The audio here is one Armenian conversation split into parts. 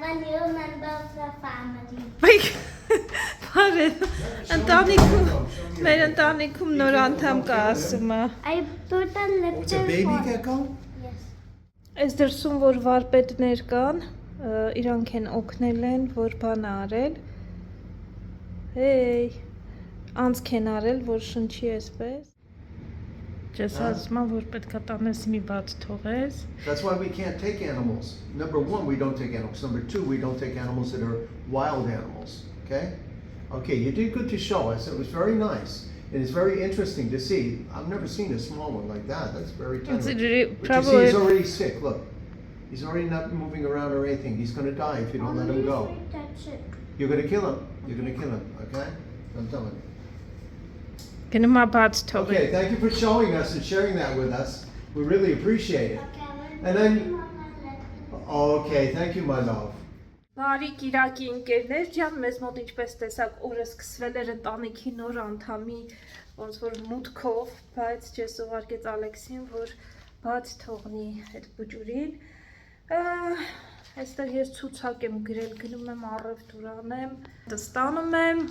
I'm a new member of the family. Մեր ընտանիքում նոր անդամ կա ասում է։ I put a little It's a baby phone. gecko? Yes. Այս դրսում որ վարպետներ կան, իրանք են օգնել են, որ բան արել։ Հեյ, անցք են արել, որ շնչի այսպես։ Ես ասում եմ, որ պետք է տանես մի բաց թողես։ That's why we can't take animals. Number one, we don't take animals. Number two, we don't take animals that are wild animals. Okay? Okay, you did good to show us. It was very nice. And it's very interesting to see. I've never seen a small one like that. That's very tender. But you see, he's already sick. Look. He's already not moving around or anything. He's going to die if you don't let him go. Touch it. You're going to kill him. You're going to kill him. Okay? I'm telling you. Գնում է բաց թողի։ Okay, thank you for showing us and sharing that with us. We really appreciate it. Okay, I will And then- put him on my lap. Okay, thank you, my love. Բարի Կիրակի ընկերներ ջան, մեզ մոտ ինչպես տեսակ օրը սկսվել էր ընտանիքի նոր անդամի ոնց որ մուտքով, բայց ես ուղարկեց Ալեքսին, որ բաց թողնի այդ բուջուրին։ Այստեղ ես ցուցակ եմ գրել, գնում եմ առևտուր անեմ, ստանում եմ։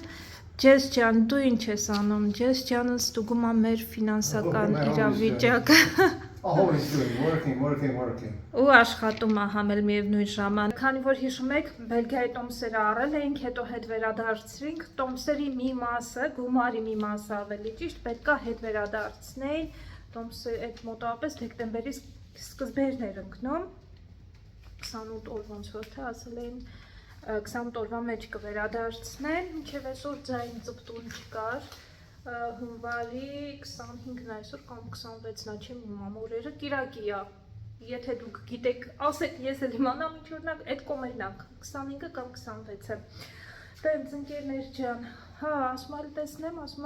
Ջես ջան, դու ինչ ես անում։ Ջես ջանը ստուգում է մեր ֆինանսական իրավիճակը։ Always good. Working. Ու աշխատում է համել միևնույն ժամանակ։ Քանի որ հիշում եք, Բելգիայի տոմսերը առել էինք, հետո հետ վերադարձրինք, տոմսերի մի մասը, գումարի մի մասը ավելի ճիշտ, պետքա հետ վերադարձնեին, տոմսը այդ մոտավորապես դեկտեմբերի սկզբերն էր ընկնում, 28 օր ոնց որ թե ասել էին, 28 օրվա մեջ կվերադարձնեն, մինչև այսօր ձայն ծպտուն չկար, հունվարի 25-ն այսօր կամ 26-ն է, չեմ իմանում օրերը, Կիրակի է, եթե դուք գիտեք, ասեք ես էլ իմանամ ինչ օրինակ, այդ կոմերն է, 25-ը կամ 26-ը, տենց ընկերներ ջան, հա, ասում էլ տեսնեմ, ասում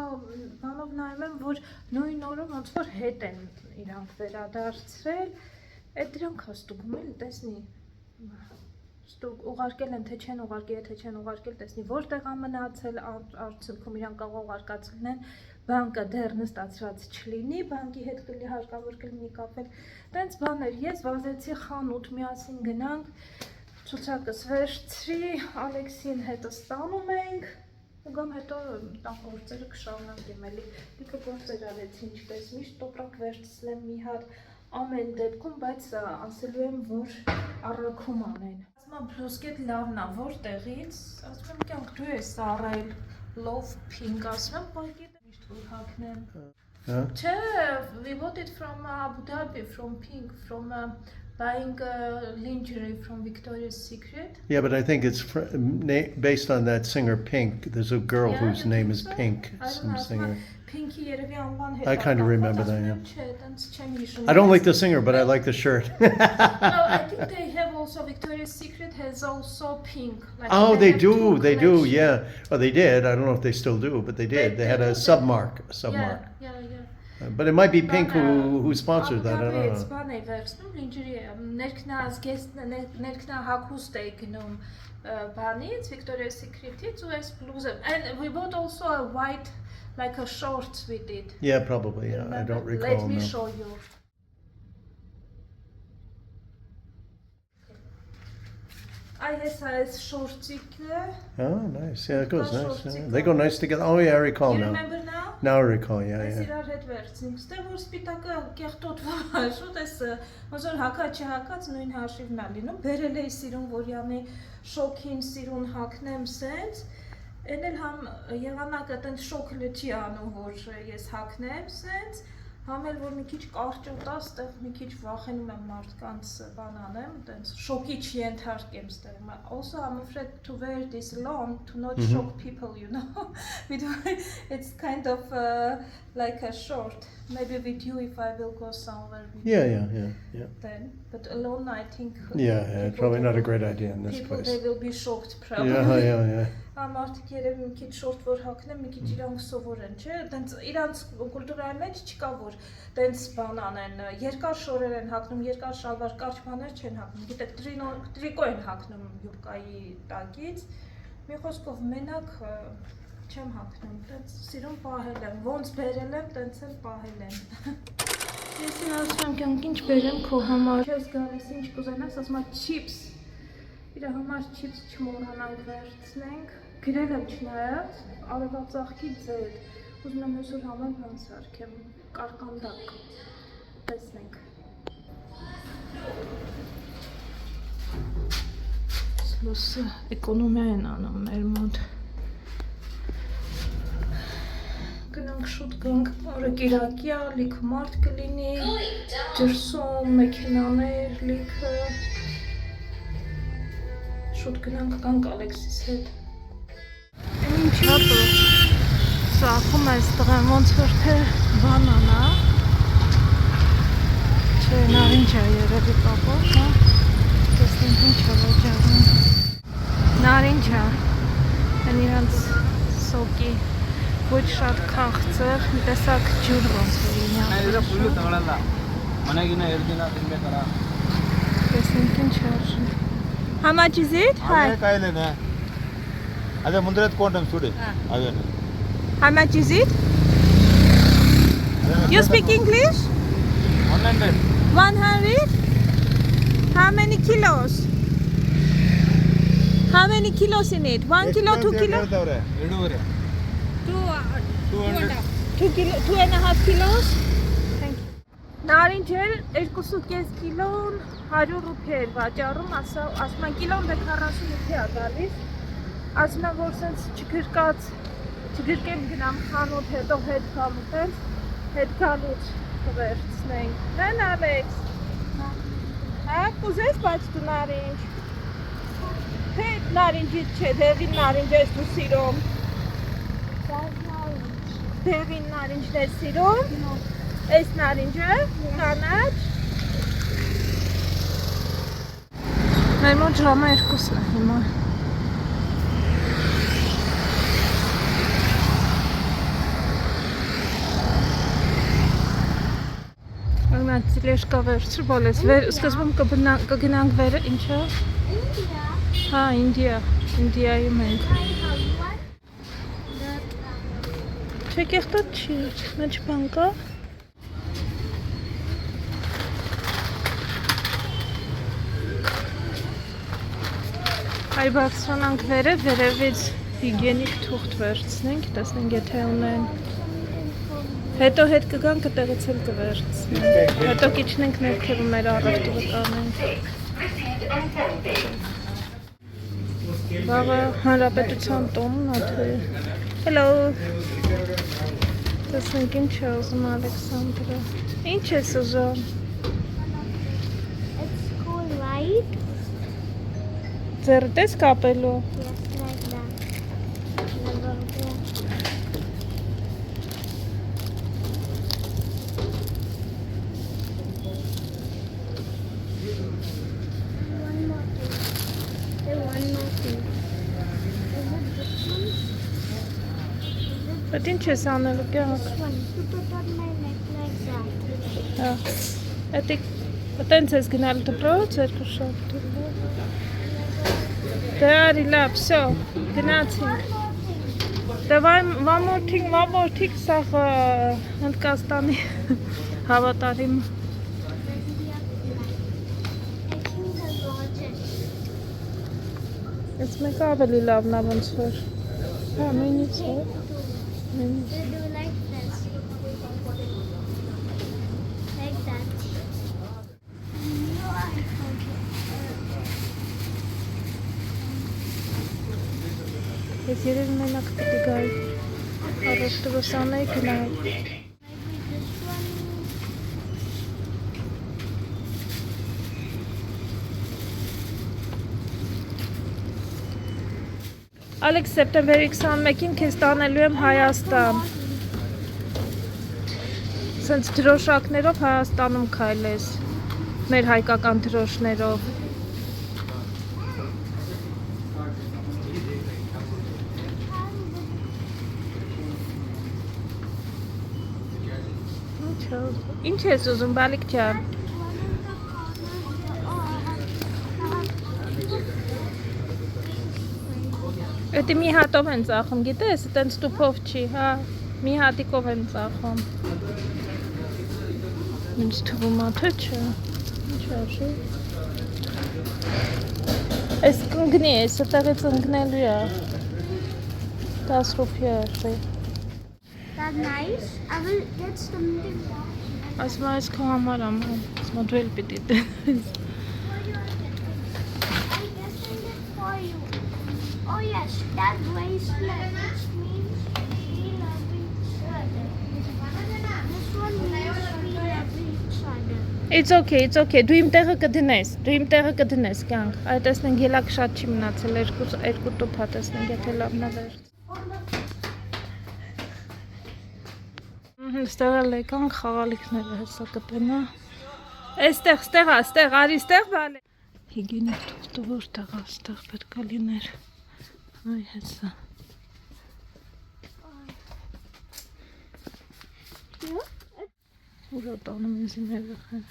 բանով նայում եմ, որ նույն օրը ոնց որ հետ են իրանք վերադարձրել, այդ դրանք հաստուգում էլ տեսնի, ուղարկել են, թե չեն ուղարկել, եթե չեն ուղարկել, տեսնի որտեղ է մնացել, արդյունքում իրան կարող ուղարկածն են, բանկը դեռ նստացրած չլինի, բանկի հետ կլինի հարկավոր կլինի կապել, տենց բաներ, ես վազեցի խանութ, միասին գնանք, ցուցակս վերցրի, Ալեքսին հետը ստանում ենք, ու գամ հետո տան գործերը կշարունակեմ էլի, լիքը գործեր արեցի ինչպես միշտ, տոպրակ վերցնեմ մի հատ, ամեն դեպքում, բայց ասելու եմ, որ առաքում անեն։ Ասում եմ, բլուսկետ լավն է, որտեղից, ասում եմ, կյանք դու ես առել, love pink, ասում եմ, պակետը միշտ որ հակնեմ։ Չէ, we bought it from Abu Dhabi, from Pink, from buying lingerie from Victoria's Secret. Yeah, but I think it's based on that singer Pink. There's a girl whose name is Pink, some singer. I kind of remember that, yeah. I don't like the singer, but I like the shirt. No, I think they have also, Victoria's Secret has also Pink. Like Oh, they have do, two they do, collections. yeah. Well, they did. I don't know if they still do, but they did. They had a submark, Yeah. But it might be Pink who sponsored that. I don't It's know. բան է վերցնում, լինջերի ներքնա հագուստ է գնում բանից, Victoria's Secret-ից ու այս բլուզը. And we bought also a white, like a shorts with it. Yeah, probably, yeah. I don't recall. Let me no. show you. I has shorts-իկը. Oh, nice. Yeah, it goes nice. Shorts Yeah. They go nice together. Oh, yeah, I recall You now. remember now? Now I recall, yeah, Այս yeah. իրար հետ վերցնենք, ստեղ որ սպիտակը կեղտոտվա, շուտ ես ոնց որ հակած չհակած նույն հաշիվն է լինում, բերել էի սիրուն, որ յանի շոքին սիրուն հակնեմ սենց, են էլ համ եղանակը տենց շոք լճի անում, որ ես հակնեմ սենց, համ էլ որ մի քիչ կարճ ուտա, ստեղ մի քիչ վախենում եմ մարդկանց բան անեմ, տենց շոկի չենթարկեմ ստեղ, also I'm afraid to wear this long to not shock people, you know, it's kind of like a short, maybe with you if I will go somewhere with Yeah, you yeah. then, but alone I think Yeah, people probably not a will- great idea in this people place. they will be shocked probably. Yeah. Մարդիկ երևի մի քիչ շորտ որ հագնեն, մի քիչ իրանք սովոր են, չէ՞, տենց իրանք կուլտուրայի մեջ չկա որ տենց բան անեն, երկար շորեր են հագնում, երկար շալվար, կարճ բաներ չեն հագնում, գիտեք, տրիկո են հագնում յուբկայի տակից, մի խոսքով մենակ չեմ հագնում, տենց սիրուն պահել եմ, ոնց բերել եմ, տենց էլ պահել եմ։ Ես ասում եմ կյանք ինչ բերեմ քո համար, ես գալիս ինչ կուզենաս, ասում եմ chips իր համար չիպս չմոռանանք վերցնենք։ Գրել եմ չնայած արևածաղկի ձետ։ Ուզում եմ այսօր համար բան սարքեմ, կարկանդակ։ Տեսնենք։ Սլոսը էկոնոմիա են անում մեր մոտ։ Գնանք շուտ գանք, օրը կիրակյա, լիքը մարդ կլինի, դրսում մեքենաներ, լիքը։ Շուտ գնանք գանք Ալեքսիս հետ։ Ինչա՞ սախում այստեղ եմ ոնց որ թե բանանա։ Չէ, նարինջ է երևի պապով, հա։ Տեսնենք ինչ է վաճառում։ Նարինջ է, են իրանց սոկի, ոչ շատ քաղցր, մի տեսակ ջուր ոնց որ ինյա։ Տեսնենք ինչ է արժի։ How much is it? Hi. How much is it? You speak English? 100. 100? How many kilos? How many kilos in it? 1 kilo, 2 kilo? 2 kilo, 2.5 kilos? Thank you. Նարինջել 2.5 կիլոն 100 ռուփի էր վաճառում, ասում են կիլոն 40 ռուփի է գալիս, ասում են որ սենց չգրկեմ գնամ խանութ, հետո հետ խանութ, հետ գալուց կվերցնենք, հեն Ալեքս, հա կուզես բայց դու նարինջ, թե նարինջից չէ, դեղին նարինջ ես դու սիրում, դեղին նարինջն ես սիրում, այս նարինջը, կանաչ, մեր մոտ ժամը 2-ն է հիմա։ Անգնատ ծիլեշկա վերցր բոլես, սկզբում կգնանք վերը, ինչա? India. Հա, Ինդիայում ենք։ Չէ կեղտոտ չի, մեջ բան կա։ Այ բարձրանանք վերև, վերևից հիգենիկ թուղթ վերցնենք, տեսնենք եթե ունեն։ Հետո հետ կգանք կտեղից էլ կվերցնենք, հետո կիչնենք ներքևում մեր առևտուրը կանենք։ Վաղը հանրապետության տոնն աթը։ Hello։ Տեսնենք ինչ է ուզում Ալեքսանդրը։ Ինչ ես ուզում։ It's cool, right? Ձեռդ ես կապելու։ Yes, like that. Never go. One more thing. Say one more thing. Is it this one? Բայց ինչ ես անելու կյանք։ This one. To put on my neck like that. Հա։ Այդտենց ես գնալ դպրոց, երկու շաբթ։ Դե արի լավ, всё, գնացինք։ Դե one more thing, սաղ Հնդկաստանի հավատարիմ։ I think I got it. Ես մեկ ավելի լավն է ոնց որ։ Հա, նույնից է։ They do like this. Like that. No, I forget. Ես երևի մենակ պիտի գայի։ Առևտուրոսանեի գնալ։ Maybe this one. Ալեքս սեպտեմբերի 21-ին քեզ տանելու եմ Հայաստան։ Սենց դրոշակներով Հայաստանում քայլես։ Մեր հայկական դրոշներով։ Ինչ ես ուզում, բալիկ ջան։ Էդի մի հատով են ծախում, գիտես, տենց տուփով չի, հա, մի հատիկով են ծախում։ Ինձ թվում է թե չէ, ինչ արժի։ Այս կընկնի, այս այդտեղից ընկնելու է։ 10 ռուպիա է։ That's nice. I will get something more. Ասում այս քո համար եմ, ասում դու էլ պիտի դես։ For your I guess I did for you. Oh yes, that bracelet, which means we love each other. This one means we love each other. It's okay. Դու իմ տեղը կդնես, կյանք։ Այդ տեսնենք ելակ շատ չի մնացել, երկու տուփա տեսնենք, եթե լավն է վերջ։ Ստեղ էլ եկան խաղալիքները հեսա կպենա։ Այստեղ, արի ստեղ բալե։ Հիգինիկ թուղթը որտեղ է, ստեղ պետք է լիներ։ Այ հեսա։ Ուր է տանում ինձ իմ երեխան։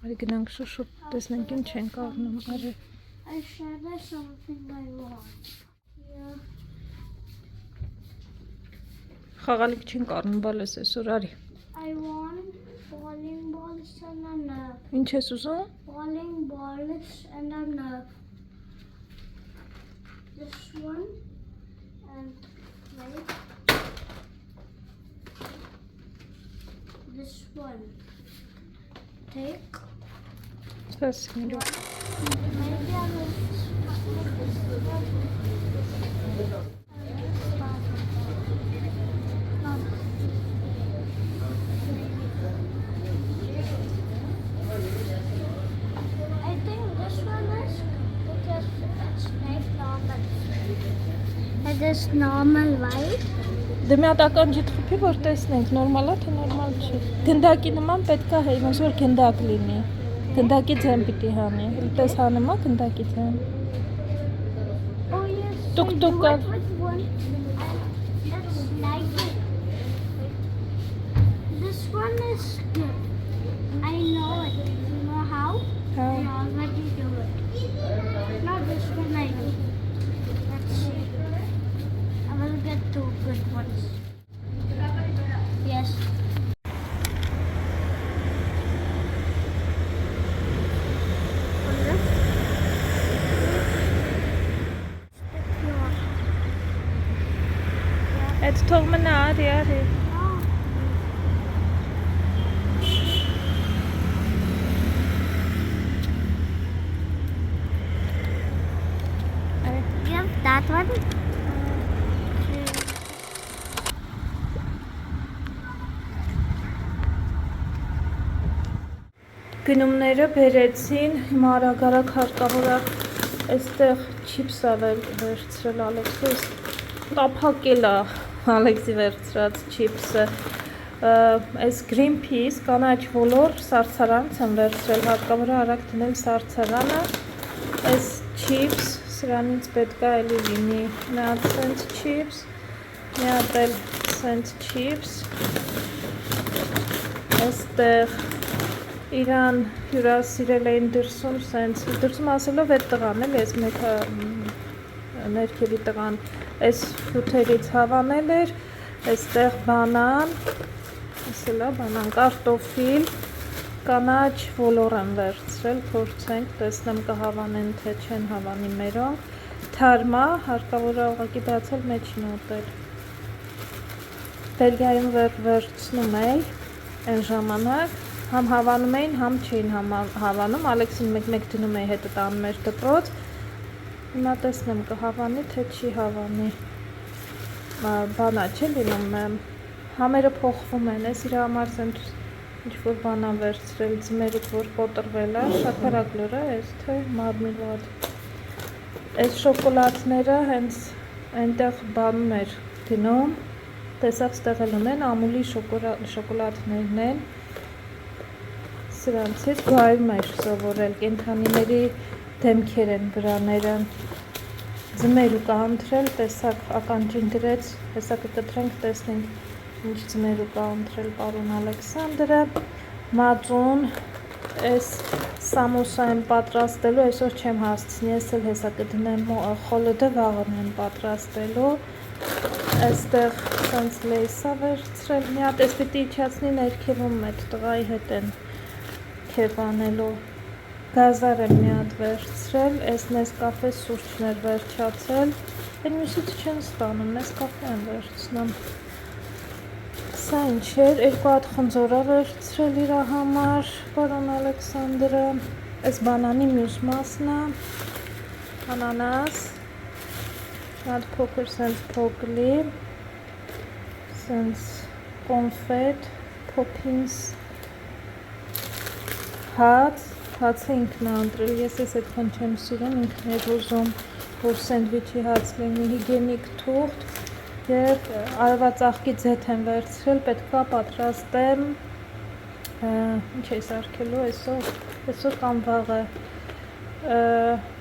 Արի գնանք շուշուտ տեսնենք ինչ ենք առնում, արի։ I sure there's something I want. Yeah. Խաղալիք չենք առնում, բալես այսօր, արի։ I want bowling balls and a nerve. Ինչ ես ուզում։ Bowling balls and a nerve. This one and wait. This one. Take. Սպասինք։ Maybe I will start with this one. I think this one is because it's like normal. It is normal, right? Դե մի հատ ականջի թփի որ տեսնենք, նորմալ է թե նորմալ չի։ Գնդակի նման պետք է հեյ, ոնց որ գնդակ լինի։ Գնդակի ձեն պիտի հանի։ Ելպես հանում է գնդակի ձեն։ Oh yes. Tuk I tuk do kal. it with one. It's like it. This one is good. I know it. You know how? I already do it. Not this one I do. Let's see. I will get 2 good ones. Yes. Այդ թող մնա, արի։ Give that one. Գնումները բերեցին, հիմա արագ հարկավոր է այստեղ չիփս է վերցրել Ալեքսիս, տափակել է Ալեքսի վերցրած չիփսը, այս Greenpeace կանաչ ոլոր սարսարանց եմ վերցրել, հարկավոր է արագ դնել սարսարանը, այս չիփս, սրանից պետք է էլի լինի, մի հատ սենց չիփս, մի հատ էլ սենց չիփս, այստեղ Իրան հյուրասիրել էին դրսում, դրսում ասելով այդ տղան էլ, այս մեկը ներքևի տղան, այս հութերից հավանել էր, այստեղ բանան, ասելա բանան, կարտոֆիլ, կանաչ ոլոր եմ վերցրել, փորձենք, տեսնեմ կհավանեն, թե չեն հավանի մերոնք, թարմա, հարկավոր է ուղղակի բացել մեջին ուտել, Բելգիայում վերցնում էի, այն ժամանակ, Համ հավանում էին, համ չէին հավանում, Ալեքսին մեկ դնում էի հետը տանում էր դպրոց, հիմա տեսնեմ կհավանի, թե չի հավանի, բանա չի լինում, համերը փոխվում են, ես իր համար ինչ-որ բանա վերցրել, ձմերուկ որ կոտրվել է, շատ հրագլոր է, ես թե մարմիլոտ, այս շոկոլատները հենց այնտեղ բանում էր դնում, տեսավ ստեղել ունեն, ամուլի շոկոլատներն են, Սրանցից գայում էր սովորել, կենթանիների դեմքեր են վրաները, ձմերուկ անտրել, տեսակ ականջին գրեց, հեսա կկտրենք, տեսնենք ինչ ձմերուկ անտրել պարոն Ալեքսանդրը, մածուն, այս սամոսա եմ պատրաստելու, այսօր չեմ հասցնի, ես էլ հեսա կդնեմ խոլոդը վաղն եմ պատրաստելու, Այստեղ սենց լեյսա վերցրել, մի հատ էս պիտի իջացնի ներքևում մետ տղայի հետ են քեվ անելու, գազար եմ մի հատ վերցրել, էս Նեսկաֆե սուրճն էր վերջացել, են մյուսից չեն ստանում, Նեսկաֆե են վերցնում, սա ինչ էր, 2 հատ խնձորա վերցրել իրա համար, պարոն Ալեքսանդրը, էս բանանի մյուս մասն է, անանաս, Շատ փոքր սենց փոկլի, սենց կոնֆետ, փոփինս, հացը ինքն է ընտրել, ես ես այդքան չեմ սիրում, ինքն էր ուզում, որ սենդվիչի հաց լինի, հիգենիկ թուղթ և արևածաղկի ձեթ եմ վերցրել, պետքա պատրաստեմ, ինչ է սարքելու այսօր կամ վաղը,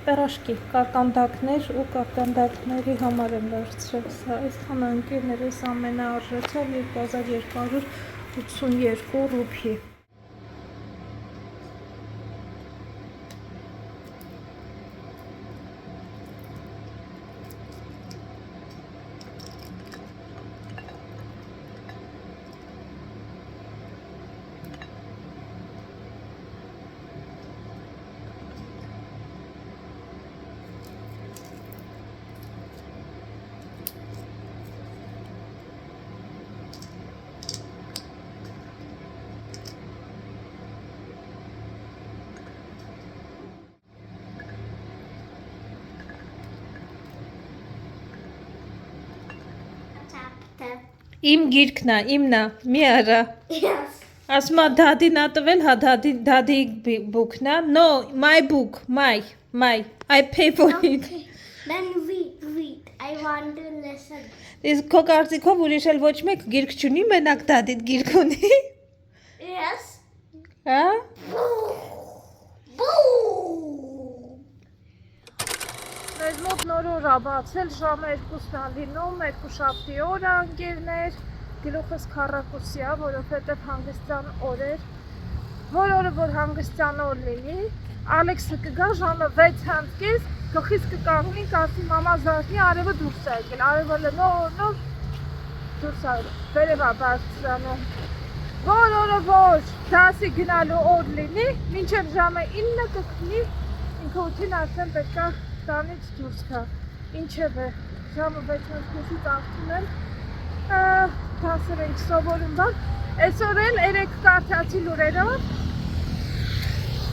պերաշկի, կարկանդակներ ու կարկանդակների համար եմ վերցրել սա, այսքան ընկերներս ամենը արժեցավ 2282 ռուփի։ Իմ գիրքն է, իմն է, մի արա։ Yes. Ասում է դադին ա տվել, հա դադի book-ն է։ No, my book, my, I pay for it։ Okay. Then read. I want to listen. Իսկ քո կարծիքով ուրիշ էլ ոչ մեկ գիրք չունի, մենակ դադիդ գիրք ունի։ Yes. Հա։ Մեզ մոտ նոր օր ա բացել, ժամը 2-ն ա լինում, 2 շաբթի օր ա ընկերներ, գլուխս քառակուսի ա, որովհետև հանգստյան օր էր, որ օրը որ հանգստյան օր լինի, Ալեքսը կգա ժամը 6:30, գլխիս կկանգնի, կասի մամա զարթնի, արևը դուրս ա եկել, արևը նոր դուրս ա վերև ա բարձրանում, որ օրը որ դասի գնալու օր լինի, մինչև ժամը 9 կգնի, ինքը 8-ին արդեն պետք ա տանից դուրս գա, ինչև է, ժամը 6:30-ից արդեն եմ, դասեր ենք սովորում բան, այսօր էլ 3 կարդացի լուրերով,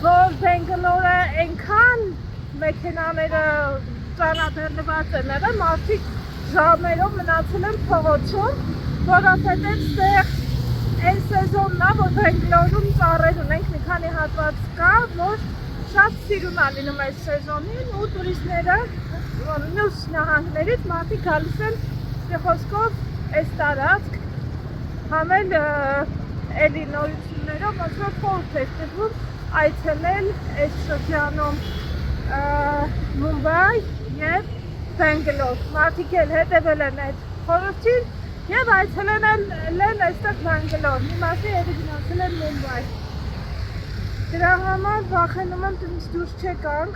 որ Բենգլորը այնքան մեքենաները ծանրաբեռնված են եղել, մարդիկ ժամերով մնացել են փողոցում, որովհետև ստեղ այն սեզոնն է, որ Բենգլորում ծառեր ունենք, մի քանի հատված կա, որ շատ սիրուն է լինում այս սեզոնին ու տուրիստները մյուս նահանգներից մարդիկ գալիս են խոսքով այս տարածք համել էլի նորություններով ոնց որ խորհուրդ է տրվում այցելել այս շրջանում Մումբայ և Բենգլոր մարդիկ էլ հետևել են այդ խորհրդին և այցելել են այստեղ Բենգլոր մի մասը ևս գնացել են Մումբայ Դրա համար վախենում եմ տնից դուրս չեկանք,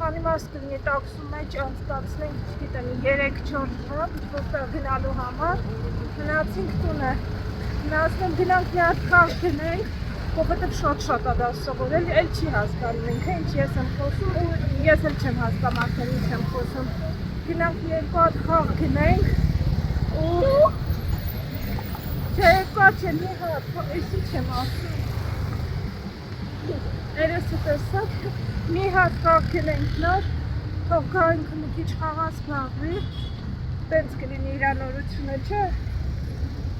անիմաստ կլինի տաքսու մեջ անցկացնենք, չգիտեմ, 3-4 ժամ, որտեղ գնալու համար, մնացինք տունը, մնացնում գնանք մի հատ խաղ գնենք, որովհետև շատ ա դա սովորել, էլ չի հասկանում ինքը, ինչ ես եմ խոսում ու ես էլ չեմ հասկանում արդեն ինչ եմ խոսում, գնանք 2 հատ խաղ գնենք ու չէ 2 հատ չէ մի հատ, էսի չեմ ասում Երեսը տեսակ, մի հատ խաղ գնենք նոր, թող գա ինքը մի քիչ խաղաց բաղվի, տենց կլինի իրա նորությունը չէ,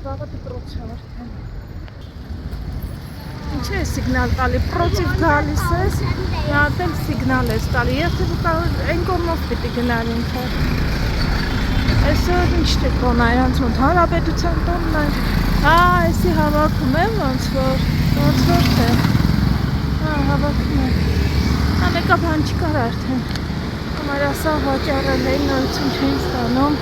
վաղը դպրոց արդեն։ Ինչ է սիգնալ տալի, պրոցիվ գալիս ես, մի հատ էլ սիգնալ ես տալի, երբ այն կողմով պիտի գնալ ինքը։ Այսօր ինչ տեկոն է, իրանց մոտ հարաբերության տոնն է, այսի հավաքում եմ, ոնց որ թե։ Հավաքում է, մեկա բան չկար արդեն, համար ասա վաճառել էին, նորություն չեն ստանում,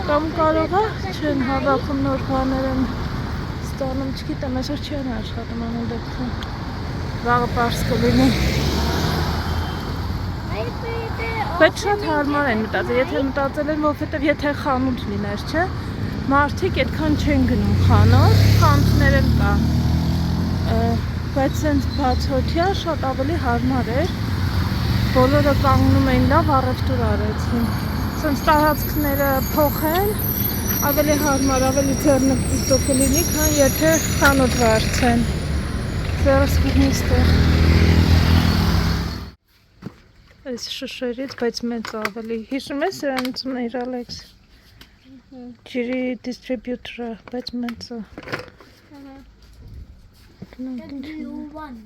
կամ կարող է, չեն հավաքում նոր բաներ են ստանում, չգիտեմ, այսօր չեն աշխատում ամեն դեպքում, վաղը պարզ կլինի։ Բայց շատ հարմար են մտածել, եթե մտածել են, որովհետև եթե խանութ լիներ, չէ, մարդիկ այդքան չեն գնում խանութ, խանութներ են կան, բայց սենց բացօթյա շատ ավելի հարմար էր, բոլորը կանգնում էին լավ առևտուր արեցին, սենց տարածքները փոխեն, ավելի հարմար, ավելի ձեռնպտուկ կլինի, քան եթե խանութ վարձեն, ձեռս կգնիստեղ։ Այս շշերից, բայց մեծ ավելի, հիշում ես սրանցում էր Ալեքս, ջրի դիստրիբյուտրը, բայց մեծը։ The blue one.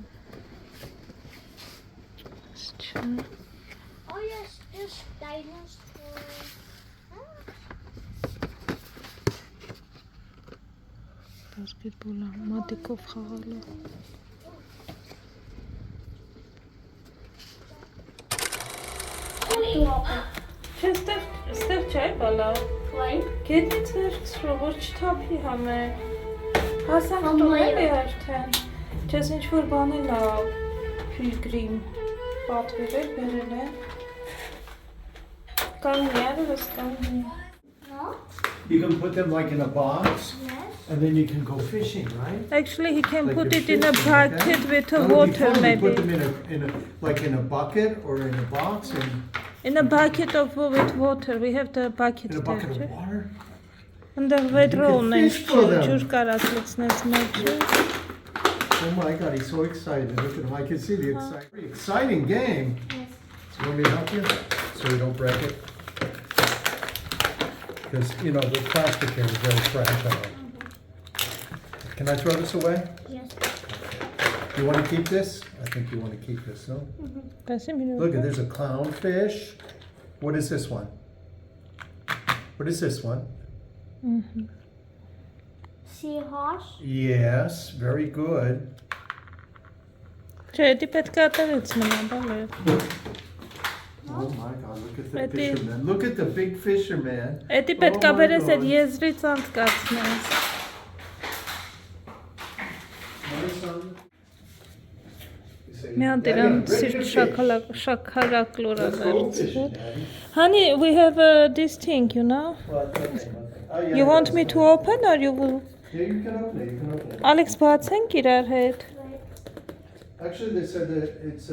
Oh yes, this dinosaur. Բասկետբոլը, մատիկով խաղալը։ Չէ, ստեղ չէ բալա։ Why? Գետնից վերցրու, որ չթափի համեր։ Հասանք տունել է արդեն։ Չես ինչ-որ բան է լավ, պիլգրիմ, պատվեր է, բերել է։ Կանգնի, արևս կանգնի։ No? You can put them like in a box, Yes. and then you can go fishing, right? Actually, he can Like put your it in a fish, bucket okay? with That would be water, fun. You maybe. put them in a bucket or in a box, and In a bucket with water. We have the bucket in a bucket there. of water. And the vedro fish for them. ջուր կարած լցնես մեջը։ Oh my God, he's so excited! Look at him. I can see the exciting game. Yes. So you want me to help you, so you don't break it? Because you know the plastic here is very fragile. Can I throw this away? Yes. You want to keep this? I think you want to keep this, no? Look, there's a clownfish. What is this one? What is this one? Seahorse. Yes, very good. Չէ, դի պետք է ատերից մնա, բալե։ Oh my God, look at the But the- fisherman. Look at the big fisherman. Էդի պետք է Oh my բերես այդ God. եզրից անցկացնես։ Մի հատ իրան սիրտ շաքարակլորա վերցրու։ Honey, we have this thing, you know? You want me to open or you will? Yeah, you can open it. You can open it. Alex, բացենք իրար հետ։ Actually, they said that it's.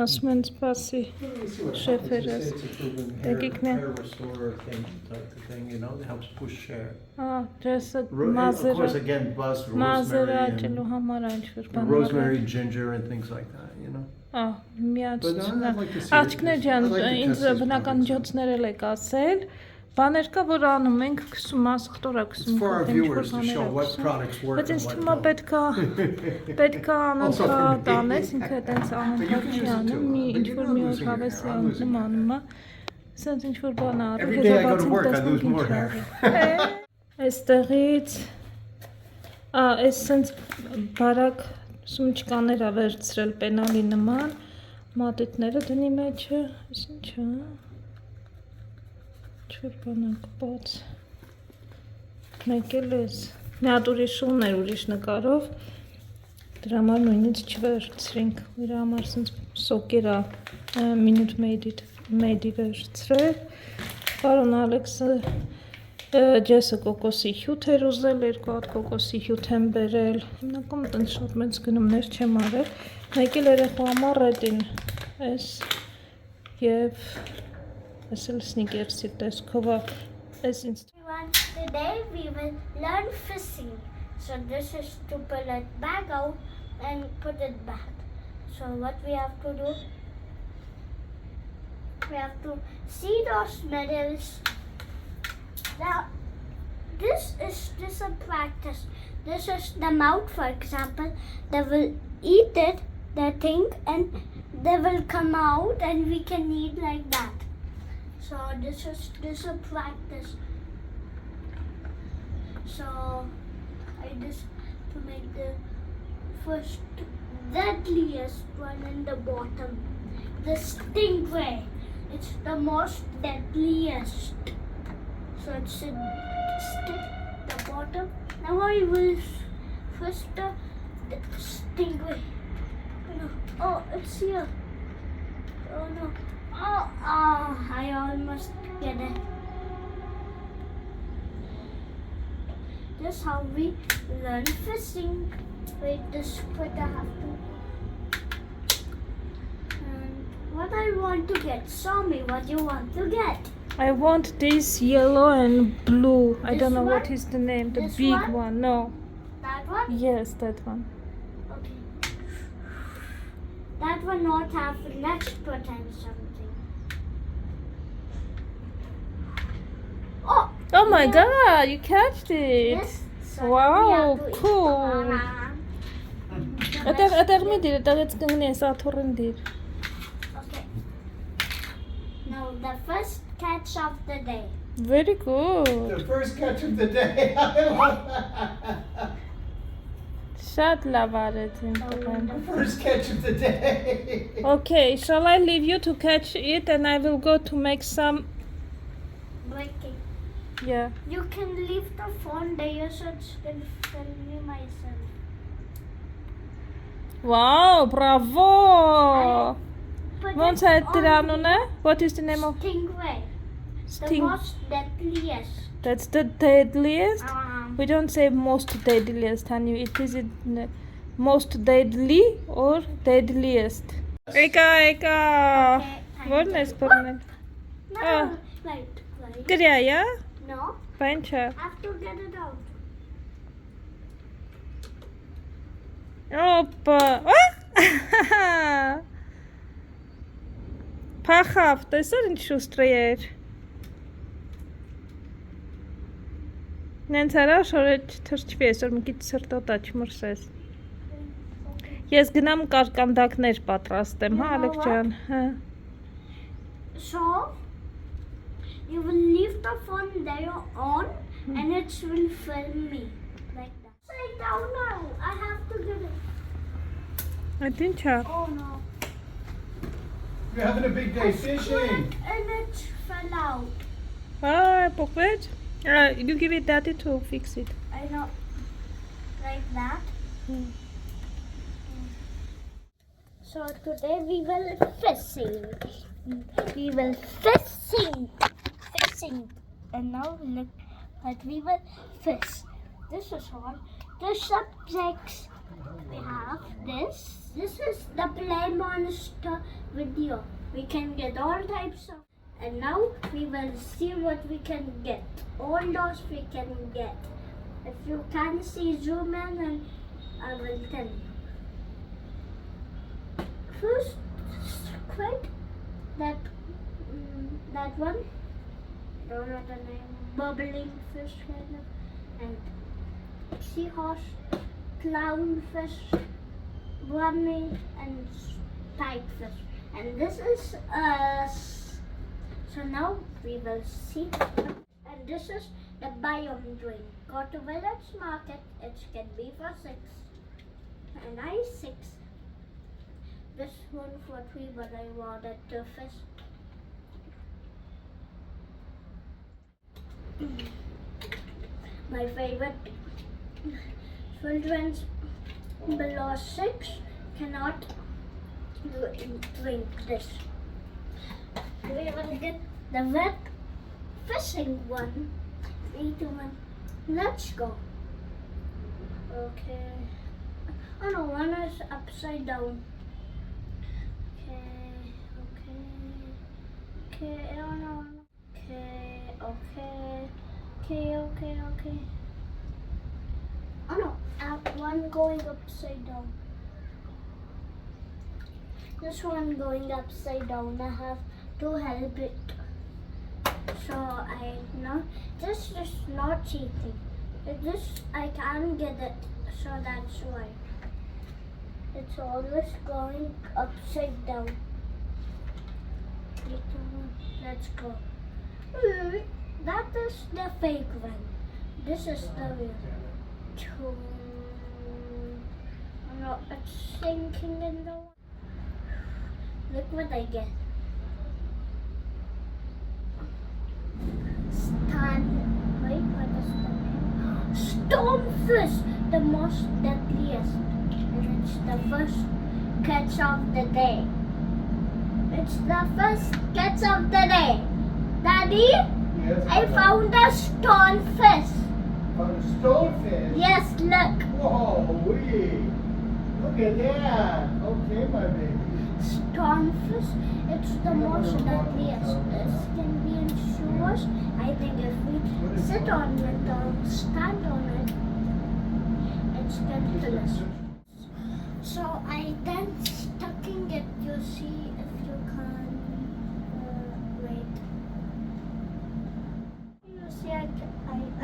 Ասում են սպասի։ Let me see what Chef happens. They it is. say it's a proven Դեկիկ մի- hair restorer thing, type of thing. You know, it helps push hair. Դրեսը Of course, մազերը again, buzz, մազերը rosemary, աճելու համար ինչ-որ and բան։ rosemary, ginger, and things like that. You know. Միած But I'd like to see աչքներ it. ջան, I'd like to ինձ test this բնական product. միջոցներ էլ եք ասել։ Բաներ կա, որ անում ենք, քսում ասխտորա It's քսում։ for our ինչ-որ viewers to բաներ show ա what քսում։ products work Բայց and ինձ what թվում է don't. պետք է Also for անընդհատ me. անես, ինքը այտենց But you անընդհատ can չի use it անում, too. մի But ինչ-որ you're not մի օր losing your հավեսի hair. I'm losing անում my անում է։ Սենց ինչ-որ բան ա Every day I go to work, I lose more hair. Այստեղից այս սենց բարակ սումչկաներ ա վերցրել պենալի նման, մատիտները դնի մեջը, այս ինչ է, չոր բանակ բաց, մեկ էլ ես, մի հատ ուրիշ ուներ ուրիշ նկարով, դրա համար նույնից չվերցրինք, իրա համար սենց սոկեր ա Minute Maid-ի վերցրել, պարոն Ալեքսը ջեսը կոկոսի հյութ էր ուզել, 2 հատ կոկոսի հյութ եմ բերել, հիմնական տնդ շատ մեծ գնումներ չեմ արել, մեկ էլ երեխու համար ռետին ես և ես էլ սնիկերսի տեսքով ես ինձ Today we will learn fishing. So this is to pull it back out and put it back. So what we have to do, we have to see those medals. Now this is a practice. This is the mouth, for example. They will eat it, the thing, and they will come out and we can eat like that. So this is a practice. So I just to make the first deadliest one in the bottom. The stingray. It's the most deadliest. So it's in the bottom. Now I will first the stingray. Oh no. Oh, it's here. Oh no. I almost get it. This is how we learn fishing. Wait, this quick I have to. And what I want to get. Show me what you want to get. I want this yellow and blue. I This don't know what one? is the name. The This big one? one. No. That one? Yes, that one. Okay. That one not have. Let's pretend something. Oh! Oh my yeah. god, you catched it. This. So Wow, we have to eat cool. banana. Okay. Okay. Now the first catch of the day. Very good. The first catch of the day. I love that. Շատ լավ արեցին։ The first catch of the day. Okay, shall I leave you to catch it and I will go to make some. Breaking. Yeah. You can leave the phone there so I can film me myself. Wow, bravo. Put Ոնց it է այդ on դրա անունը? What is the name of Stingray. The sting? most deadliest. That's the deadliest? Um, We don't say most deadliest, honey. It is it most deadly or deadliest. Եկա, եկա։ Okay, Որն ես բռնել։ no, wait. Գրյա, յա։ No, Բանչա։ I have to get it out. Օպա։ Փախավ, տեսա՞ր ինչ շուստրի էր։ Նենց արա շորը չթրջվի, այսօր մի քիչ սրտոտա չմրսես։ Ես գնամ կարկանդակներ պատրաստեմ, հա, Ալեք ջան։ Հա։ So, you will leave the phone there on and it will film me. Like that. Say down now. I have to get it. Այդ ինչա։ Oh no. You're having a big day fishing. And it fell out. Այ, փոխվեց։ You give it daddy to fix it. I know. Like that. Hmm. So today we will fishing. We will fishing. Fishing. And now look what we will fish. This is all the subjects. We have this. This is the Play Monster video. We can get all types of. And now we will see what we can get. All those we can get. If you can see, zoom in and I will tell you. First, squid. That one. Don't know the name. Bubbling fish kind of. And seahorse, clownfish, bunny, and pipefish. And this is so now we will see. And this is the biome drink. Go to village market. It can be for 6. And I 6. This one for 3, but I wanted to fish. My favorite. Children below 6 cannot drink this. We will get the wet fishing one. 3, 2, 1. Let's go. Okay. Oh no, one is upside down. Okay. Oh no. Okay. Oh no, one going upside down. This one going upside down. I have to help it. So I know this is not cheating. This I can't get it, so that's why. It's always going upside down. Let's go. That is the fake one. This is the real. Oh no, it's sinking in the water. Look what I get. Wait, what is the name? Stonefish, the most deadliest. And it's the first catch of the day. It's the first catch of the day. Daddy, Yes, I found a stonefish. found a stonefish. Yes, look. Whoa, wee. Look at that. Okay, my baby. Stonefish. It's the most deadliest. It can be in shores. I think if we sit on it or stand on it, it's can kill us. So I then stucking it. You see if you can wait. You see I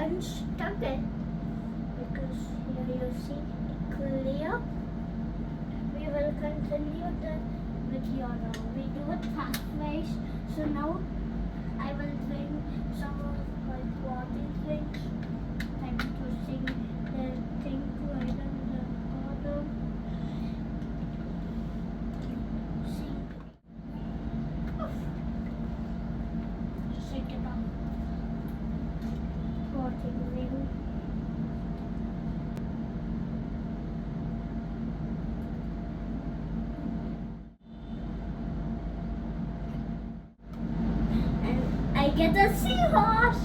unstuck it because here you see clear. We will continue the video now. We do it fast ways. So now I will bring some of my body things. Like to sing the thing right on the bottom. Sing. Shake it off. Body ring. I get a seahorse.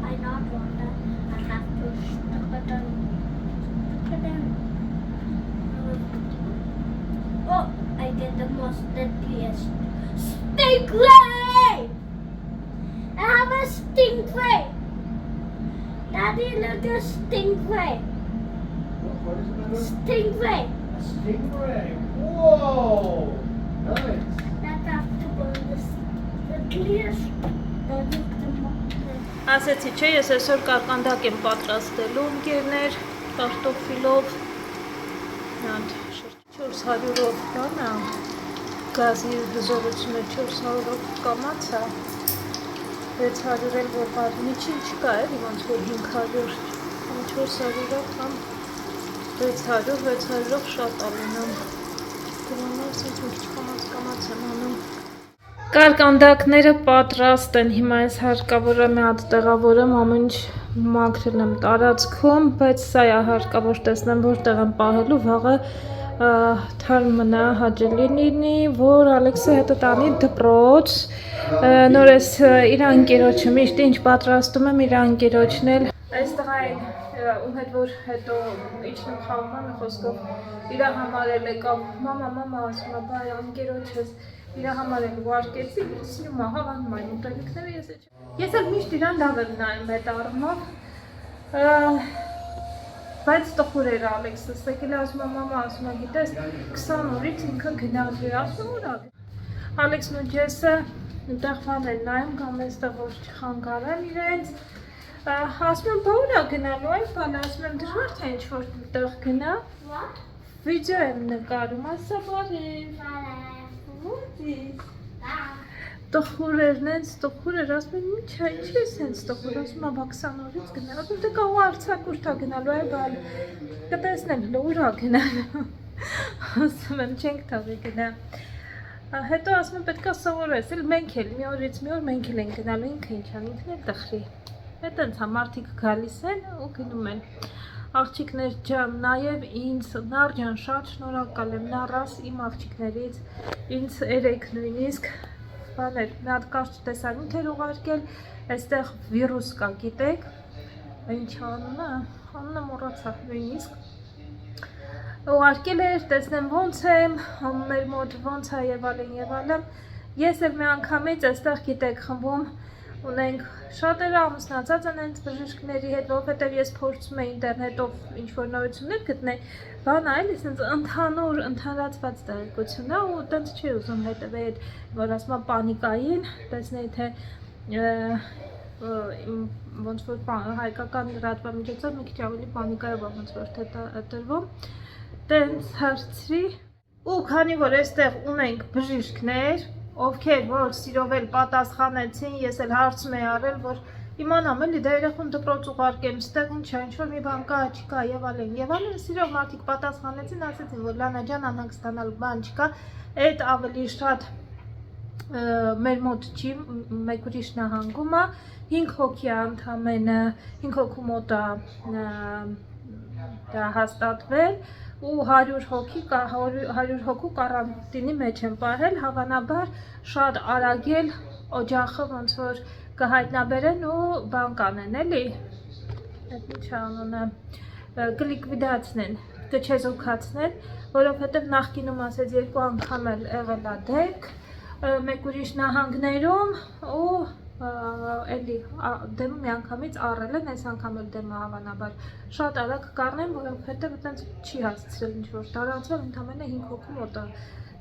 I not want that. I have to stuck it on. Oh, I get the most deadliest stingray. I have a stingray. Daddy, look at stingray. What is it, Mother? Stingray. A stingray. Whoa. Nice. That have to go this the clearest. Ասեցի չէ, ես այսօր կարկանդակ եմ պատրաստելու ընկերներ, կարտոֆիլով, 400-ով բան է, գազի հզորությունը 400-ով կամաց է, 600 էլ որ պատմիչին չկա էլի, ոնց որ 500, 400-ով կամ 600-ով շատ ալինում, դրանով սենց մի քիչ կամաց եմ անում։ Կարկանդակները պատրաստ են, հիմա ես հարկավոր եմ հատ տեղավորեմ, ամեն ինչ մաքրել եմ տարածքում, բայց սա է հարկավոր տեսնեմ որտեղ եմ պահելու, վաղը թարմ մնա հաճելի լինի, որ Ալեքսը հետը տանի դպրոց, նոր ես իր անկերոջը միշտ ինչ պատրաստում եմ իր անկերոջն էլ, այստեղ այն ում հետ որ հետո իջնում խաղում եմ խոսքով իր համար էլ եկավ, մամա ասում է, բայ անկերոջս իր համար էլ ուարկեցի, սիրում է հավանում այն ուտելիքները, ես էլ միշտ իրան լավ եմ նայում այդ առումով, բայց տխուր էր Ալեքսս, եկել ասում է, մամա ասում է, գիտես, 20 օրից ինքը գնալու է, ասում ուր Ալեքսն ու Ջեսը այնտեղ բան են նայում, կամ այստեղ որ չխանգարեմ իրենց, ասում եմ, բա ուր է գնալու այն բանը, ասում եմ, դժվար թե ինչ-որ տեղ գնա, վիդեո եմ նկարում, ասա բարև, տխուր էր, նենց տխուր էր, ասում եմ, ինչ է սենց տխուր, ասում եմ, բա 20 օրից գնալ, ասում եմ, դե կաղու Արցախ է գնալու է, բալ, կտեսնեմ, ուր է գնալու, ասում եմ, չենք թաղի գնա, հետո ասում եմ, պետք է սովորես, էլ մենք էլ, մի օրից մի օր մենք էլ ենք գնալու, ինքը ինչ ան, ինքն էլ տխրի, հետ ընց մարդիկ գալիս են ու գնում են, աղջիկներ ջան, նաև ինձ Նարդյան շատ շնորհակալ եմ, Նարաս իմ աղջիկներից, ինձ երեք նույնիսկ բաներ, մի հատ կարճ տեսանյութ էր ուղարկել, այստեղ վիրուս կա, գիտեք, ինչ անունը մոռացա նույնիսկ, ուղարկել էր, տեսնեմ ոնց եմ, մեր մոտ ոնց է եւ այլն, ես էլ մի անգամից այստեղ գիտեք խմբում ունենք շատերը ամուսնացած են հենց բժիշկների հետ, որովհետև ես փորձում եմ ինտերնետով ինչ-որ նորություններ գտնել, բան այլ, այսինքն ընդհանուր ընդհանրացված տեղեկություն է ու տենց չի ուզում հետևել, որ ասում եմ պանիկային, տեսնեի թե ոնց որ հայկական լրատվամիջոցով մի քիչ ավելի պանիկայով է ոնց որ թե տրվում, տենց հարցրի ու քանի որ այստեղ ունենք բժիշկներ, ովքեր որ սիրով էլ պատասխանեցին, ես էլ հարցում եմ արել, որ իմանամ էլի դա երեխուն դպրոց ուղարկեմ, ստեղ ինչ-որ մի բան կա, չկա եւ այլն, սիրով մարդիկ պատասխանեցին, ասեցին, որ Լանա ջան, անհանգստանալու բան չկա, այդ ավելի շատ մեր մոտ չի, մեկ ուրիշ նահանգում է, 5 հոգի է ընդամենը, 5 հոգու մոտ է դա հաստատվել ու 100 հոգու կարանտինի մեջ են պահել, հավանաբար շատ արագ էլ օջախը ոնց որ կհայտնաբերեն ու բան կանեն, էլի, այդ ինչ անունը, կլիկվիդացնեն, կչեզոքացնեն, որովհետև նախկինում ասեց 2 անգամ էլ եղել է դեպք, մեկ ուրիշ նահանգներում ու էլի դեմը միանգամից առել են, այս անգամ էլ դեմը հավանաբար շատ արագ կառնեն, որովհետև այտենց չի հասցրել ինչ-որ տարածվել, ընդամենը 5 հոգու մոտ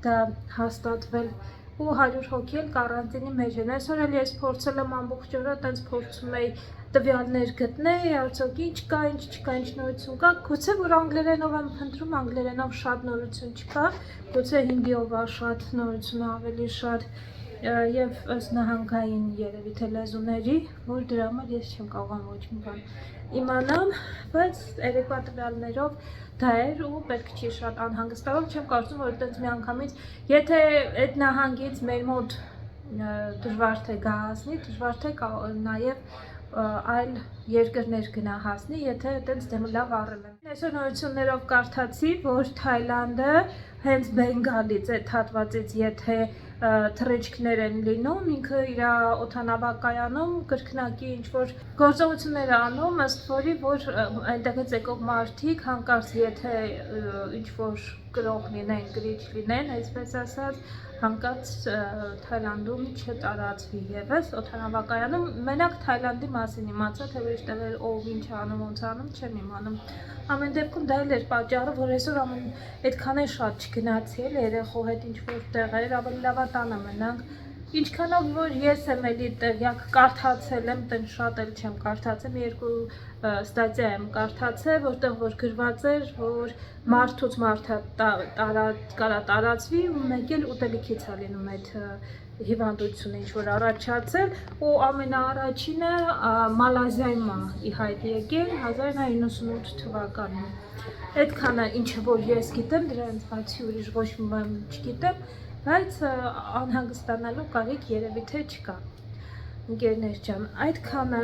դա հաստատվել ու 100 հոգի էլ կարանտինի մեջ են։ Այսօր էլ ես փորձել եմ ամբողջ օրը այտենց փորձում էի տվյալներ գտնել, արդյոք ինչ կա, ինչ չկա, ինչ նորություն կա, գուցե որ անգլերենով եմ փնտրում, անգլերենով շատ նորություն չկա, գուցե հինդիով է շատ նորությունը ավելի շատ եւ ըստ նահանգային երևի թե լեզուների, որ դրա համար ես չեմ կարողանում ոչ մի բան իմանամ, բայց երեկվա տվյալներով դա էր ու պետք չի շատ անհանգստանալ, չեմ կարծում որ այդպես միանգամից, եթե այդ նահանգից մեր մոտ դժվար թե գա հասնի, դժվար թե նաեւ այլ երկրներ գնա հասնի, եթե այդպես դեմը լավ առել են։ Այսօր նորություններով կարդացի, որ Թայլանդը հենց Բենգալից այդ հատվածից եթե թռիչքներ են լինում, ինքը իր օդանավակայանում կրկնակի ինչ-որ գործողություններ անում, ըստ որի, որ այնտեղից եկող մարդիկ հանկարծ եթե ինչ-որ կրող լինեն, գրիչ լինեն, այսպես ասած, հանկարծ Թայլանդում չտարածվի ևս օդանավակայանում, մենակ Թայլանդի մասին իմացա, թե ուրիշ տեղեր ով ինչ անում, ոնց անում, չեմ իմանում։ Ամեն դեպքում դա էլ էր պատճառը, որ այսօր այդքան է շատ չգնացի էլ երեխու հետ ինչ-որ տեղեր, ավելի լավ է տանը մնանք։ Ինչքանով որ ես եմ էլի տեղյակ կարդացել եմ, տեն շատ էլ չեմ կարդացել, 2 ստատիա եմ կարդացել, որտեղ որ գրված էր, որ մարդուց մարդը կարա տարածվի ու մեկ էլ ուտելիքից է լինում այդ հիվանդությունը ինչ որ առաջացել ու ամենաառաջինը Մալազիայում է ի հայտ եկել 1998 թվականին։ Այդքանը ինչը որ ես գիտեմ, դրանից բացի ուրիշ ոչ մի բան չգիտեմ, բայց անհանգստանալու կարիք երևի թե չկա։ Ընկերներ ջան, այդքանը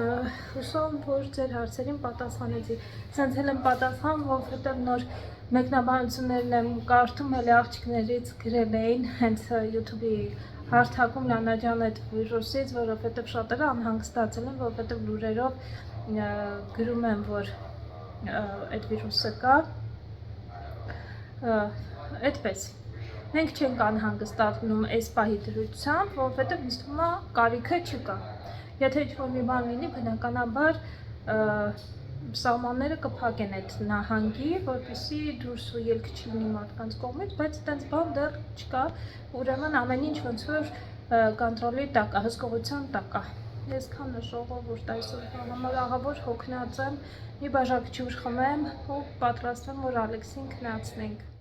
հուսով որ ձեր հարցերին պատասխանեցի։ Սենց էլ եմ պատասխան, որովհետև նոր մեկնաբանություններն եմ կարդում, էլի աղջիկներից գրել էին հենց YouTube-ի հարթակում Լանա ջան այդ վիրուսից, որովհետև շատերը անհանգստացել են, որովհետև լուրերով գրում են, որ այդ վիրուսը կա։ Այդպես մենք չենք անհանգստանում այս պահի դրությամբ, որովհետև ինձ թվում է կարիքը չկա։ Եթե ինչ-որ մի բան լինի, բնականաբար սահմանները կփակեն այդ նահանգի, որպեսզի դուրս ու ելք չլինի մարդկանց կողմից, բայց այդպես բան դեռ չկա, ուրեմն ամեն ինչ ոնց որ կոնտրոլի տակ է, հսկողության տակ է։ Ես քանը ժողովուրդ այսօր համար ահավոր հոգնած եմ, մի բաժակ ջուր խմեմ ու պատրաստվեմ, որ Ալեքսին քնացնենք։